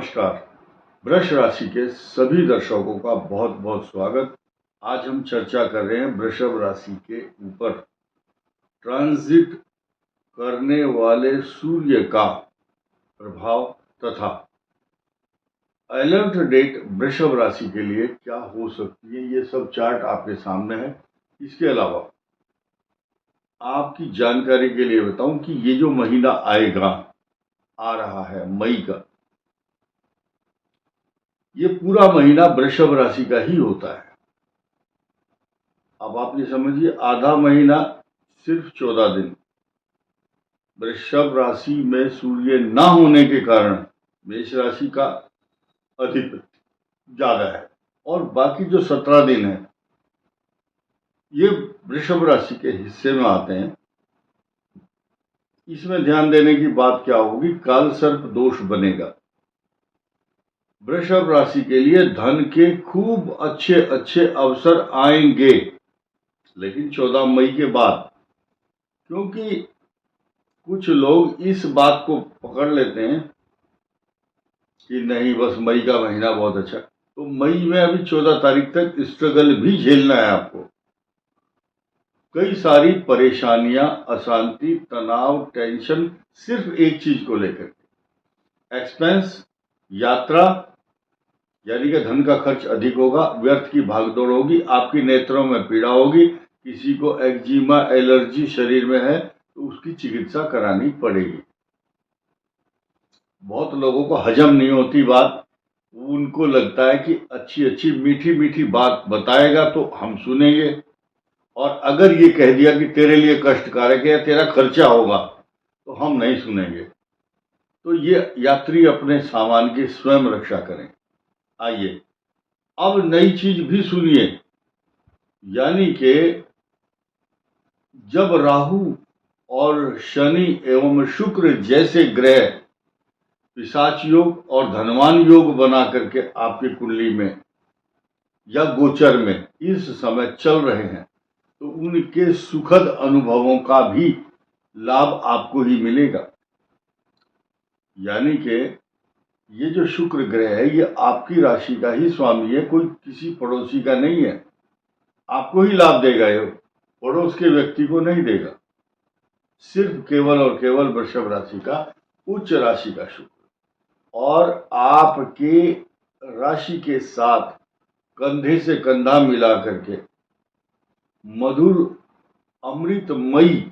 नमस्कार। वृष राशि के सभी दर्शकों का बहुत बहुत स्वागत। आज हम चर्चा कर रहे हैं वृषभ राशि के ऊपर ट्रांजिट करने वाले सूर्य का प्रभाव तथा अलर्ट डेट वृषभ राशि के लिए क्या हो सकती है। ये सब चार्ट आपके सामने है। इसके अलावा आपकी जानकारी के लिए बताऊं कि ये जो महीना आएगा, आ रहा है मई का, ये पूरा महीना वृषभ राशि का ही होता है। अब आप ये समझिए, आधा महीना सिर्फ 14 दिन वृषभ राशि में सूर्य ना होने के कारण मेष राशि का अधिपति ज्यादा है, और बाकी जो 17 दिन है ये वृषभ राशि के हिस्से में आते हैं। इसमें ध्यान देने की बात क्या होगी, काल सर्प दोष बनेगा। वृषभ राशि के लिए धन के खूब अच्छे अच्छे अवसर आएंगे, लेकिन 14 मई के बाद, क्योंकि कुछ लोग इस बात को पकड़ लेते हैं कि नहीं बस मई का महीना बहुत अच्छा, तो मई में अभी 14 तारीख तक स्ट्रगल भी झेलना है आपको। कई सारी परेशानियां, अशांति, तनाव, टेंशन, सिर्फ एक चीज को लेकर के, एक्सपेंस, यात्रा, यानी कि धन का खर्च अधिक होगा, व्यर्थ की भागदौड़ होगी, आपकी नेत्रों में पीड़ा होगी, किसी को एक्जिमा, एलर्जी शरीर में है तो उसकी चिकित्सा करानी पड़ेगी। बहुत लोगों को हजम नहीं होती बात, उनको लगता है कि अच्छी अच्छी मीठी मीठी बात बताएगा तो हम सुनेंगे, और अगर ये कह दिया कि तेरे लिए कष्टकारक है, तेरा खर्चा होगा, तो हम नहीं सुनेंगे। तो ये यात्री अपने सामान की स्वयं रक्षा करें। आइए अब नई चीज भी सुनिए, यानी कि जब राहु और शनि एवं शुक्र जैसे ग्रह पिशाच योग और धनवान योग बना करके आपकी कुंडली में या गोचर में इस समय चल रहे हैं, तो उनके सुखद अनुभवों का भी लाभ आपको ही मिलेगा। यानी कि ये जो शुक्र ग्रह है ये आपकी राशि का ही स्वामी है, कोई किसी पड़ोसी का नहीं है। आपको ही लाभ देगा, ये पड़ोस के व्यक्ति को नहीं देगा। सिर्फ केवल और केवल वृषभ राशि का उच्च राशि का शुक्र, और आपके राशि के साथ कंधे से कंधा मिला करके मधुर अमृतमयी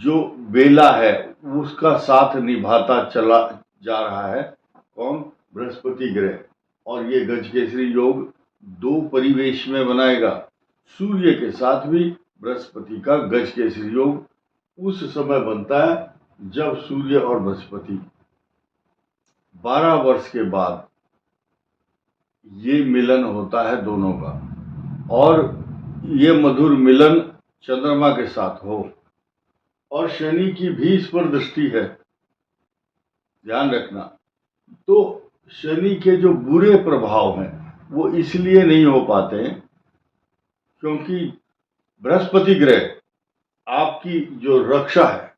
जो बेला है उसका साथ निभाता चला जा रहा है। कौन? बृहस्पति ग्रह। और ये गजकेसरी योग 2 परिवेश में बनाएगा। सूर्य के साथ भी बृहस्पति का गजकेसरी योग उस समय बनता है जब सूर्य और बृहस्पति 12 वर्ष के बाद ये मिलन होता है दोनों का, और ये मधुर मिलन चंद्रमा के साथ हो, और शनि की भी इस पर दृष्टि है, ध्यान रखना। तो शनि के जो बुरे प्रभाव हैं वो इसलिए नहीं हो पाते हैं क्योंकि बृहस्पति ग्रह आपकी जो रक्षा है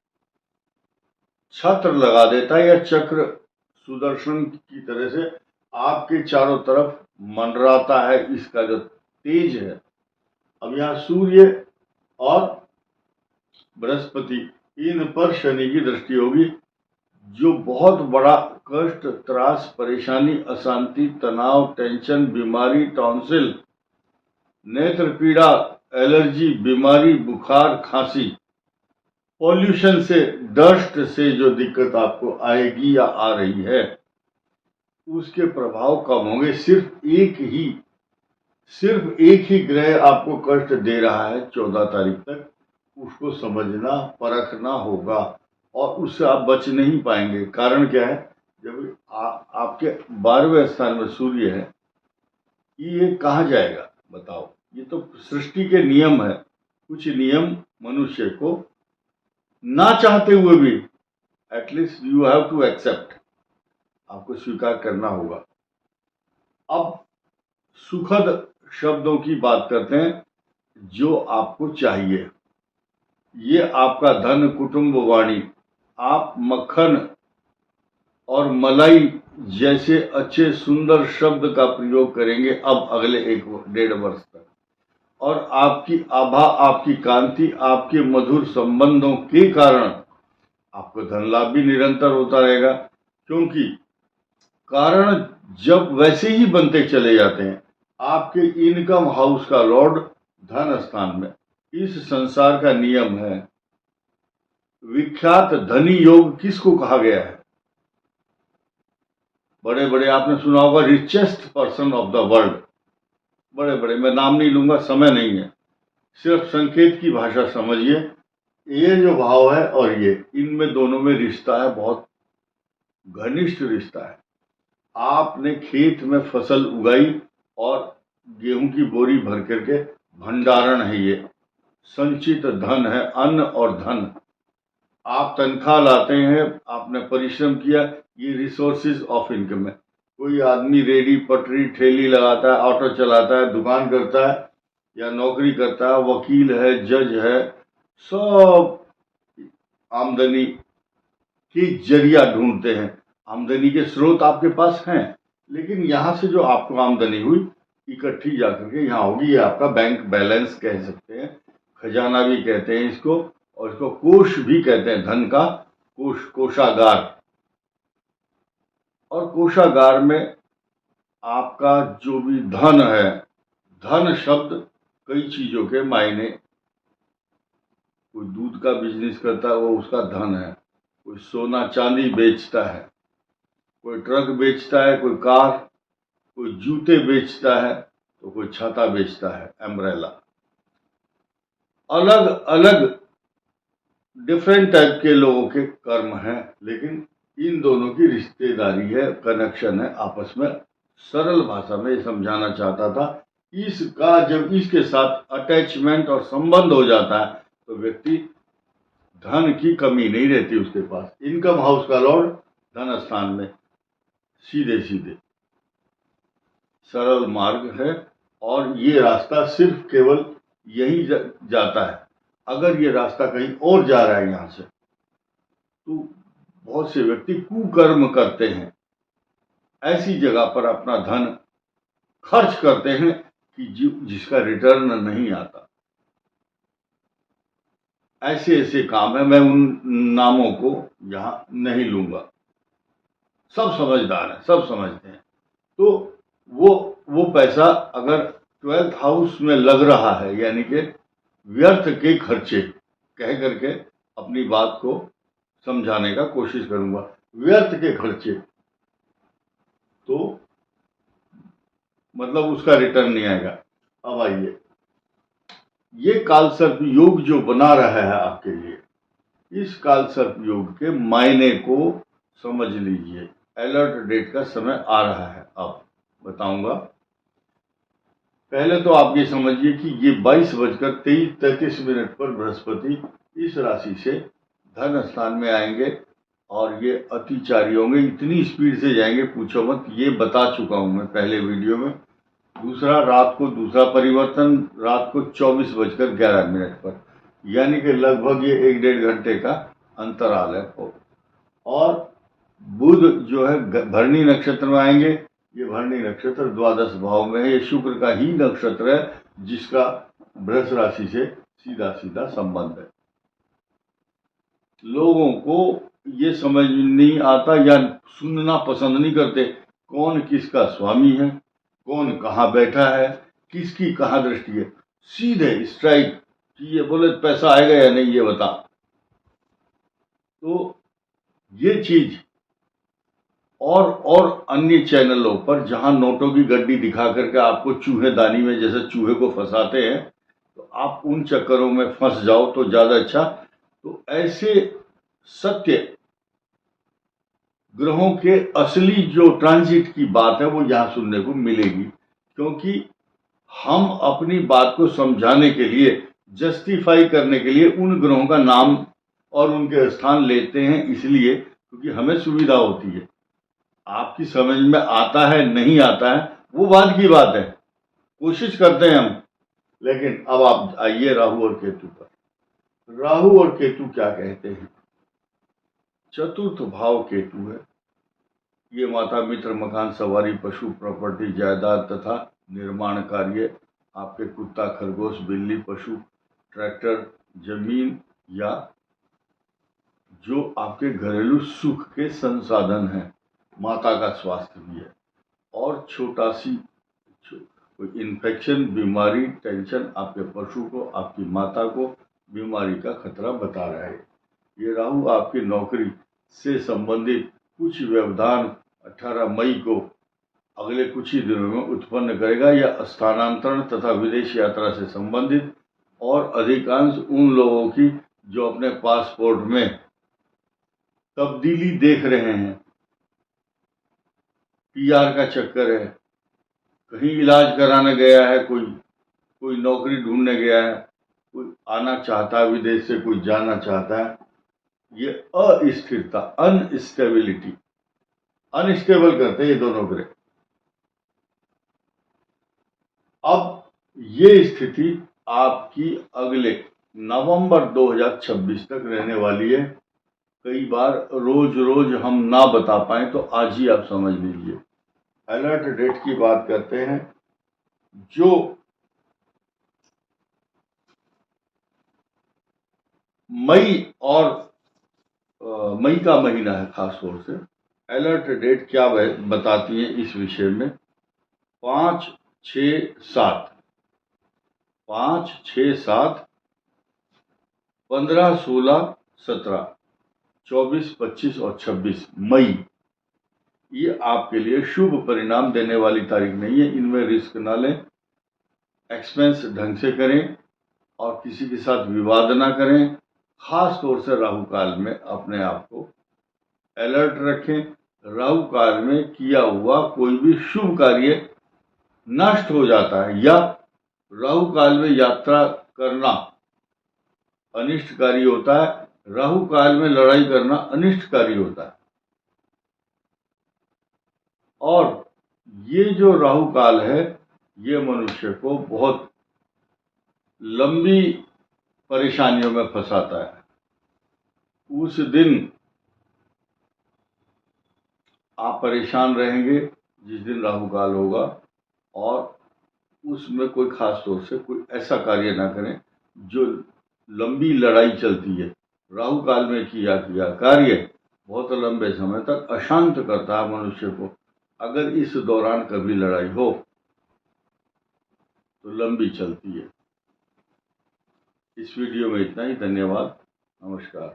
छत्र लगा देता है, या चक्र सुदर्शन की तरह से आपके चारों तरफ मंडराता है। इसका जो तेज है, अब यहाँ सूर्य और बृहस्पति, इन पर शनि की दृष्टि होगी, जो बहुत बड़ा कष्ट, त्रास, परेशानी, अशांति, तनाव, टेंशन, बीमारी, टॉन्सिल, नेत्र पीड़ा, एलर्जी, बीमारी, बुखार, खांसी, पॉल्यूशन से, डस्ट से जो दिक्कत आपको आएगी या आ रही है, उसके प्रभाव कम होंगे। सिर्फ एक ही ग्रह आपको कष्ट दे रहा है 14 तारीख तक, उसको समझना, परखना होगा, और उससे आप बच नहीं पाएंगे। कारण क्या है? जब आपके 12वें स्थान में सूर्य है, ये कहाँ जाएगा बताओ? ये तो सृष्टि के नियम है। कुछ नियम मनुष्य को ना चाहते हुए भी at least you have to accept, आपको स्वीकार करना होगा। अब सुखद शब्दों की बात करते हैं जो आपको चाहिए। ये आपका धन, कुटुंब, वाणी, आप मक्खन और मलाई जैसे अच्छे सुंदर शब्द का प्रयोग करेंगे अब अगले 1-1.5 वर्ष तक, और आपकी आभा, आपकी कांति, आपके मधुर संबंधों के कारण आपको धन लाभ भी निरंतर होता रहेगा। क्योंकि कारण जब वैसे ही बनते चले जाते हैं, आपके इनकम हाउस का लॉर्ड धन स्थान में। इस संसार का नियम है, विख्यात धनी योग किसको कहा गया है? बड़े बड़े, आपने सुना होगा richest person of the world, बड़े बड़े, मैं नाम नहीं लूंगा, समय नहीं है, सिर्फ संकेत की भाषा समझिए। ये जो भाव है और ये, इनमें दोनों में रिश्ता है, बहुत घनिष्ठ रिश्ता है। आपने खेत में फसल उगाई और गेहूं की बोरी भर करके, भंडारण है ये, संचित धन है, अन्न और धन। आप तनख्वाह लाते हैं, आपने परिश्रम किया, ये रिसोर्सेज ऑफ इनकम है। कोई आदमी रेडी पटरी ठेली लगाता है, ऑटो चलाता है, दुकान करता है या नौकरी करता है, वकील है, जज है, सब आमदनी की जरिया ढूंढते हैं। आमदनी के स्रोत आपके पास हैं, लेकिन यहां से जो आपको आमदनी हुई इकट्ठी जाकर के यहाँ होगी, ये आपका बैंक बैलेंस कह सकते हैं, खजाना भी कहते हैं इसको, और इसको कोष भी कहते हैं, धन का कोष, कोषागार। और कोषागार में आपका जो भी धन है, धन शब्द कई चीजों के मायने, कोई दूध का बिजनेस करता है वो उसका धन है, कोई सोना चांदी बेचता है, कोई ट्रक बेचता है, कोई कार, कोई जूते बेचता है, तो कोई छाता बेचता है, एम्ब्रेला। अलग अलग डिफरेंट टाइप के लोगों के कर्म हैं, लेकिन इन दोनों की रिश्तेदारी है, कनेक्शन है आपस में। सरल भाषा में समझाना चाहता था। इसका जब इसके साथ अटैचमेंट और संबंध हो जाता है तो व्यक्ति, धन की कमी नहीं रहती उसके पास। इनकम हाउस का लॉर्ड धन स्थान में, सीधे सीधे सरल मार्ग है, और ये रास्ता सिर्फ केवल यही जाता है। अगर ये रास्ता कहीं और जा रहा है यहां से, तो बहुत से व्यक्ति कुकर्म करते हैं, ऐसी जगह पर अपना धन खर्च करते हैं कि जिसका रिटर्न नहीं आता। ऐसे ऐसे काम है, मैं उन नामों को यहां नहीं लूंगा, सब समझदार हैं, सब समझते हैं। तो वो पैसा अगर 12th हाउस में लग रहा है, यानी कि व्यर्थ के खर्चे, कह करके अपनी बात को समझाने का कोशिश करूंगा, व्यर्थ के खर्चे, तो मतलब उसका रिटर्न नहीं आएगा। अब आइए, ये कालसर्प योग जो बना रहा है आपके लिए, इस कालसर्प योग के मायने को समझ लीजिए। अलर्ट डेट का समय आ रहा है, अब बताऊंगा। पहले तो आप ये समझिए कि ये 22:33 पर बृहस्पति इस राशि से धन स्थान में आएंगे, और ये अतिचारी होंगे, इतनी स्पीड से जाएंगे पूछो मत, ये बता चुका हूं मैं पहले वीडियो में। दूसरा, रात को दूसरा परिवर्तन, रात को 24:11 पर, यानी कि लगभग ये 1-1.5 घंटे का अंतराल है। और बुध जो है भरणी नक्षत्र में आएंगे, ये भरणी नक्षत्र द्वादश भाव में है, ये शुक्र का ही नक्षत्र है, जिसका वृष राशि से सीधा सीधा संबंध है। लोगों को ये समझ नहीं आता या सुनना पसंद नहीं करते, कौन किसका स्वामी है, कौन कहाँ बैठा है, किसकी कहाँ दृष्टि है। सीधे स्ट्राइक कि ये बोले पैसा आएगा या नहीं ये बता। तो ये चीज और अन्य चैनलों पर जहां नोटों की गड्डी दिखा करके आपको चूहेदानी में जैसे चूहे को फंसाते हैं, तो आप उन चक्करों में फंस जाओ तो ज्यादा अच्छा। तो ऐसे सत्य ग्रहों के असली जो ट्रांजिट की बात है वो यहां सुनने को मिलेगी, क्योंकि हम अपनी बात को समझाने के लिए, जस्टिफाई करने के लिए उन ग्रहों का नाम और उनके स्थान लेते हैं, इसलिए क्योंकि हमें सुविधा होती है। आपकी समझ में आता है नहीं आता है वो बाद की बात है, कोशिश करते हैं हम। लेकिन अब आप आइए राहु और केतु पर। राहु और केतु क्या कहते हैं? चतुर्थ भाव केतु है, ये माता मित्र मकान, सवारी, पशु, प्रॉपर्टी, जायदाद तथा निर्माण कार्य, आपके कुत्ता, खरगोश, बिल्ली, पशु, ट्रैक्टर, जमीन या जो आपके घरेलू सुख के संसाधन हैं। माता का स्वास्थ्य भी है। और छोटा सी कोई इन्फेक्शन, बीमारी, टेंशन आपके पशु को, आपकी माता को बीमारी का खतरा बता रहा है। ये राहु आपकी नौकरी से संबंधित कुछ व्यवधान 18 मई को अगले कुछ ही दिनों में उत्पन्न करेगा। या स्थानांतरण तथा विदेश यात्रा से संबंधित, और अधिकांश उन लोगों की जो अपने पासपोर्ट में तब्दीली देख रहे हैं, पीआर का चक्कर है, कहीं इलाज कराने गया है, कोई नौकरी ढूंढने गया है, कोई आना चाहता है विदेश से, कोई जाना चाहता है, ये अस्थिरता, अनस्टेबिलिटी, अनस्टेबल करते हैं ये दोनों ग्रह। अब ये स्थिति आपकी अगले नवंबर 2026 तक रहने वाली है। कई बार रोज रोज हम ना बता पाए तो आज ही आप समझ लीजिए। अलर्ट डेट की बात करते हैं। जो मई और मई का महीना है, खास तौर से अलर्ट डेट क्या बताती है इस विषय में। 5, 6, 7, 5, 6, 7, 15, 16, 17, 24, 25 और 26 मई, ये आपके लिए शुभ परिणाम देने वाली तारीख नहीं है। इनमें रिस्क ना लें, एक्सपेंस ढंग से करें और किसी के साथ विवाद ना करें। खास तौर से राहु काल में अपने आप को अलर्ट रखें। राहु काल में किया हुआ कोई भी शुभ कार्य नष्ट हो जाता है, या राहु काल में यात्रा करना अनिष्टकारी होता है, राहु काल में लड़ाई करना अनिष्टकारी होता है। और ये जो राहु काल है, ये मनुष्य को बहुत लंबी परेशानियों में फंसाता है। उस दिन आप परेशान रहेंगे जिस दिन राहु काल होगा, और उसमें कोई खास तौर से कोई ऐसा कार्य ना करें जो लंबी लड़ाई चलती है। राहु काल में किया कार्य बहुत लंबे समय तक अशांत करता है मनुष्य को। अगर इस दौरान कभी लड़ाई हो तो लंबी चलती है। इस वीडियो में इतना ही। धन्यवाद, नमस्कार।